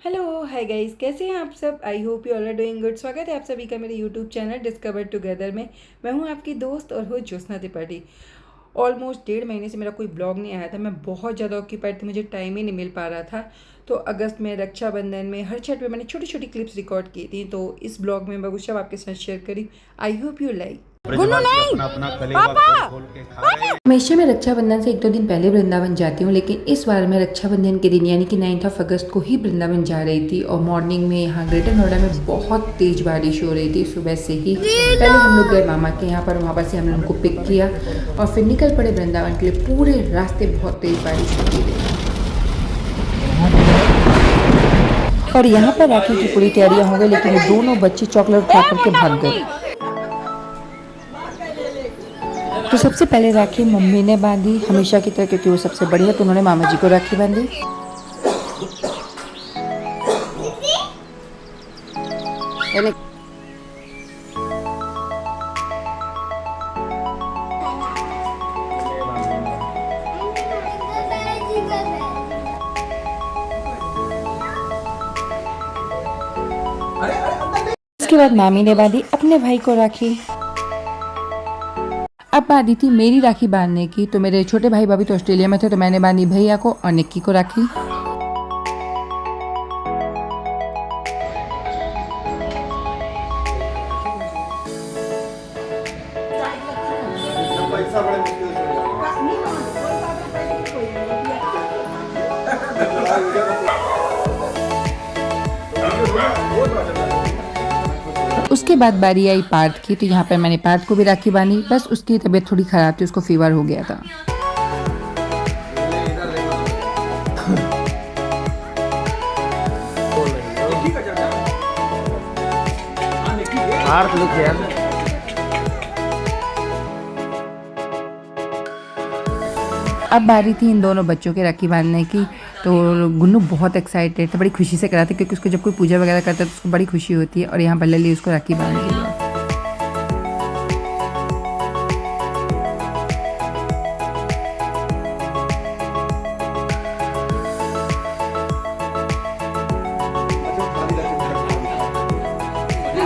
Hello hi guys, कैसे हैं आप सब। I hope you all are doing good. स्वागत है आप सभी का मेरे यूट्यूब चैनल डिस्कवर टुगेदर में। मैं हूं आपकी दोस्त और हो ज्योत्सना त्रिपाठी। ऑलमोस्ट 1.5 महीने से मेरा कोई ब्लॉग नहीं आया था। मैं बहुत ज़्यादा ऑक्यूपाइड थी, मुझे टाइम ही नहीं मिल पा रहा था। तो अगस्त में, रक्षाबंधन में, हर छठ में मैंने छोटी छोटी क्लिप्स रिकॉर्ड की थी। तो इस ब्लॉग में मैं वो सब आपके साथ शेयर करी। आई होप यू लाइक। गुन्नू नहीं, अपना अपना पापा खोल के खा रहे हैं। हमेशा मैं रक्षाबंधन से 1-2 दिन पहले वृंदावन जाती हूँ, लेकिन इस बार मैं रक्षाबंधन के दिन यानी कि 9 अगस्त को ही वृंदावन जा रही थी। और मॉर्निंग में यहाँ ग्रेटर नोएडा में बहुत तेज बारिश हो रही थी सुबह से ही। पहले हम लोग गए मामा के यहाँ पर, वहाँ पर से हमने उनको पिक किया और फिर निकल पड़े वृंदावन के लिए। पूरे रास्ते बहुत तेज बारिश होती रही और यहाँ पर राखी की पूरी तैयारियाँ हो गई, लेकिन ये दोनों बच्चे चॉकलेट खा करके भाग गए। तो सबसे पहले राखी मम्मी ने बांधी, हमेशा की तरह, क्योंकि वो सबसे बड़ी है तो उन्होंने मामा जी को राखी बांधी। उसके बाद मामी ने बांधी अपने भाई को राखी। अब बारी थी मेरी राखी बांधने की। तो मेरे छोटे भाई भाभी तो ऑस्ट्रेलिया में थे, तो मैंने बांधी भैया को और निक्की को राखी। उसके बाद बारी आई पार्थ की, तो यहाँ पर मैंने पार्थ को भी राखी बांधी। बस उसकी तबीयत थोड़ी खराब थी, उसको फीवर हो गया था। अब बारी थी इन दोनों बच्चों के राखी बांधने की। तो गुन्नू बहुत एक्साइटेड था, बड़ी खुशी से करा था, क्योंकि उसको जब कोई पूजा वगैरह करता है तो उसको बड़ी खुशी होती है। और यहाँ पर लली उसको राखी बांध दी है।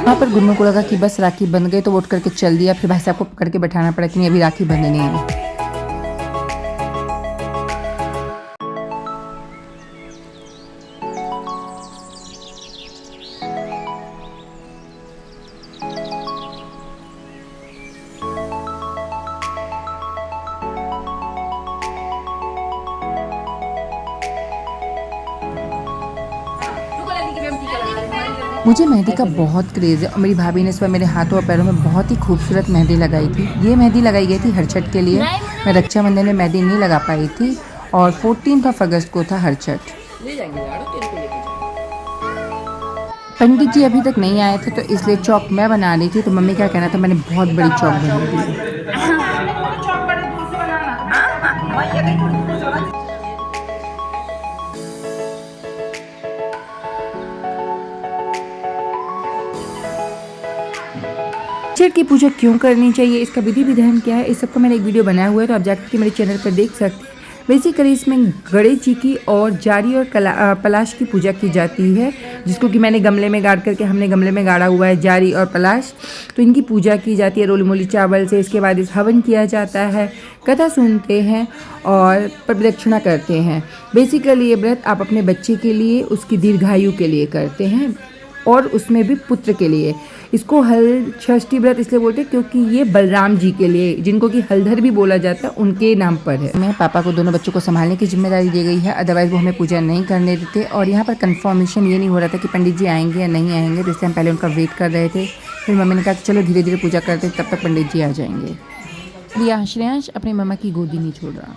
वहाँ पर गुन्नू को लगा कि बस राखी बंध गई, तो वो उठ करके चल दिया। फिर भाई साहब को पकड़ के बैठाना पड़ा कि नहीं, अभी राखी बंधनी है। मुझे मेहंदी का बहुत क्रेज़ है और मेरी भाभी ने इस बार मेरे हाथों और पैरों में बहुत ही खूबसूरत मेहंदी लगाई थी। ये मेहंदी लगाई गई थी हरछठ के लिए। मैं रक्षाबंधन में मेहंदी नहीं लगा पाई थी और 14 अगस्त को था हरछठ। पंडित जी अभी तक नहीं आए थे, तो इसलिए चौक मैं बना रही थी। तो मम्मी क्या कहना था, मैंने बहुत बड़ी चौक बना दी। छठ की पूजा क्यों करनी चाहिए, इसका विधि विधान क्या है, इस सब का मैंने एक वीडियो बनाया हुआ है, तो आप जाकर के मेरे चैनल पर देख सकते हैं। बेसिकली इसमें गणेश जी की और जारी और पलाश की पूजा की जाती है, जिसको कि मैंने गमले में गाड़ करके, हमने गमले में गाड़ा हुआ है जारी और पलाश। तो इनकी पूजा की जाती है रोली मोली चावल से। इसके बाद इस हवन किया जाता है, कथा सुनते हैं और प्रदक्षिणा करते हैं। बेसिकली ये व्रत आप अपने बच्चे के लिए, उसकी दीर्घायु के लिए करते हैं और उसमें भी पुत्र के लिए। इसको हल षष्ठी व्रत इसलिए बोलते हैं क्योंकि ये बलराम जी के लिए, जिनको कि हलधर भी बोला जाता है, उनके नाम पर है। मैं पापा को दोनों बच्चों को संभालने की जिम्मेदारी दी गई है, अदरवाइज वो हमें पूजा नहीं करने देते। और यहाँ पर कंफर्मेशन ये नहीं हो रहा था कि पंडित जी आएंगे या नहीं आएंगे, तो इसलिए हम पहले उनका वेट कर रहे थे। फिर मम्मी ने कहा चलो धीरे धीरे पूजा करते, तब तक पंडित जी आ जाएंगे। प्रिया श्रेयांश अपनी मम्मा की गोदी नहीं छोड़ रहा।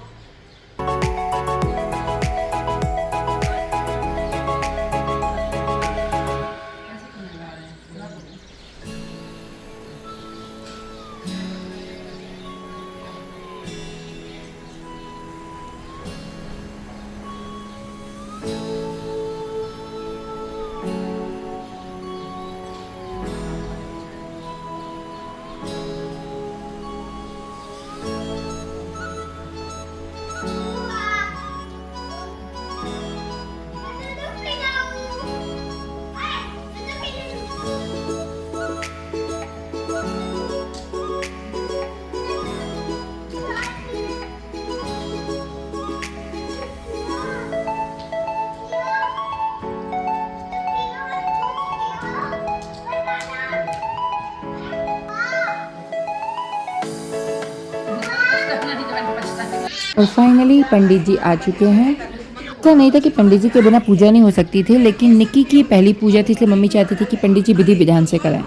और फाइनली पंडित जी आ चुके हैं। ऐसा नहीं था कि पंडित जी के बिना पूजा नहीं हो सकती थी, लेकिन निक्की की पहली पूजा थी, इसलिए मम्मी चाहती थी कि पंडित जी विधि विधान से कराएं।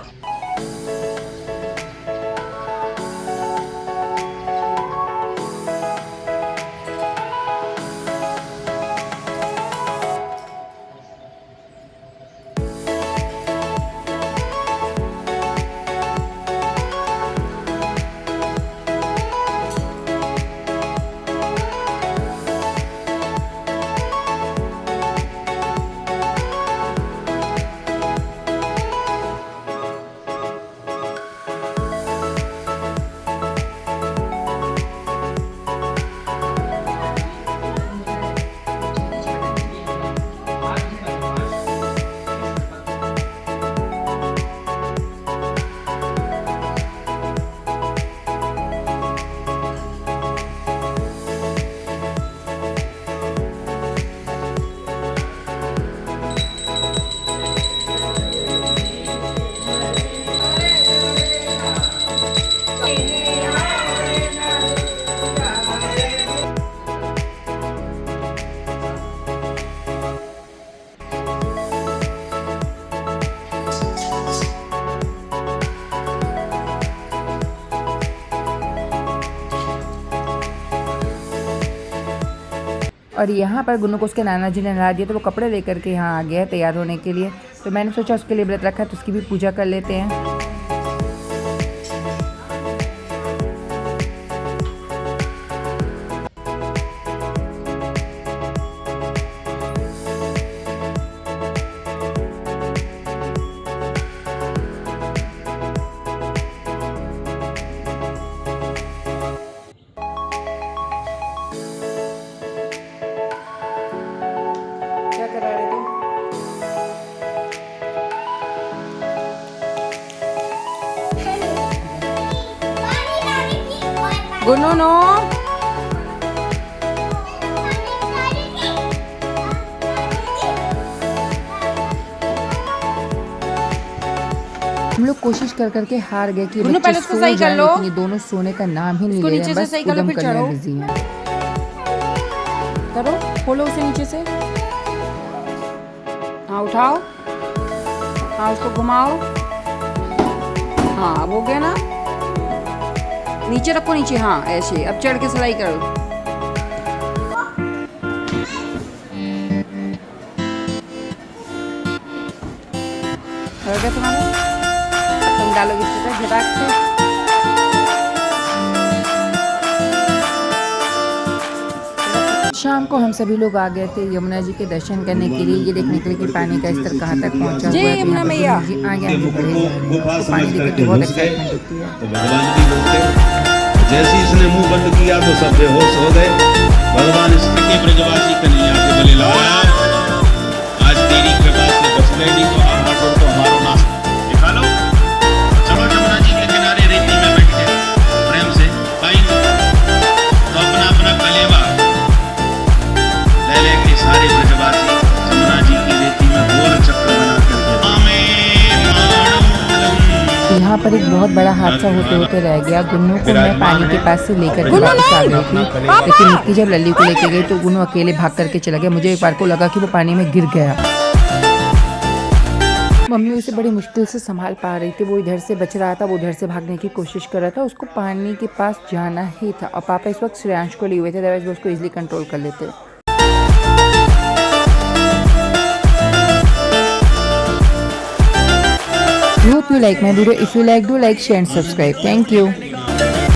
और यहाँ पर गुन्नू को उसके नाना जी ने नहा दिया, तो वो कपड़े लेकर के यहाँ आ गया तैयार होने के लिए। तो मैंने सोचा उसके लिए व्रत रखा है तो उसकी भी पूजा कर लेते हैं। क्या करा रहे थे? गुन्नू नो हम लोग कोशिश कर करके हार गए कि गुन्नू बच्चे पहले उसको सो सही कर जाएं, लो। लेकिन ये दोनों सोने का नाम ही नहीं इसको ले रहे नीचे हैं, से बस सही करो, उद्यम फिर करने चढ़ो। में बिजी हैं। करो, खोलो उसे नीचे से। हाँ उठाओ, हाँ उसको घुमाओ। हाँ अब हो गया ना, नीचे रखो नीचे, हाँ ऐसे। अब चढ़ के सिलाई करो। हो गया तुम्हारा? अब तुम डालोगे इसके झटाक से। शाम को हम सभी लोग आ गए थे यमुना जी के दर्शन करने के लिए, ये देखने के लिए कि पानी का स्तर कहाँ तक पहुँचा हुआ है। यमुना मैया। जी आगे आगे बढ़े जा रहे हैं, तो पानी देख के बहुत एक्साइटमेंट होती है। तो भगवान भी बोलते, जैसे ही इसने मुंह बंद किया तो सब बेहोश हो गए। भगवान इसके ब्रजवासी कन्हैया के बलि लाया, आज तेरी कृपा से बच गए, नहीं तो आठ और तो हमारा नाश दिखा लो। चलो यमुना जी के किनारे रेती में बैठ के प्रेम से पाएंगे तो अपना अपना कलेवा ले लेके सारे ब्रजवासी यमुना जी की रेती में गोल चक्र बना करके यहाँ पर एक बहुत बड़ा हादसा होते होते रह गया। गुन्नू को मैं पानी के पास से लेकर के वापस आ गई थी, लेकिन निक्की जब लल्ली को लेके गई तो गुन्नू अकेले भाग करके चला गया। मुझे एक बार को लगा कि वो पानी में गिर गया। मम्मी उसे बड़ी मुश्किल से संभाल पा रही थी। वो इधर से बच रहा था, वो उधर से भागने की कोशिश कर रहा था। उसको पानी के पास जाना ही था, और पापा इस वक्त श्रेयांश को लिए हुए थे, अदरवाइज वो उसको इजीली कंट्रोल कर लेते। Hope you like my video. If you like, do like, share and subscribe. Thank you.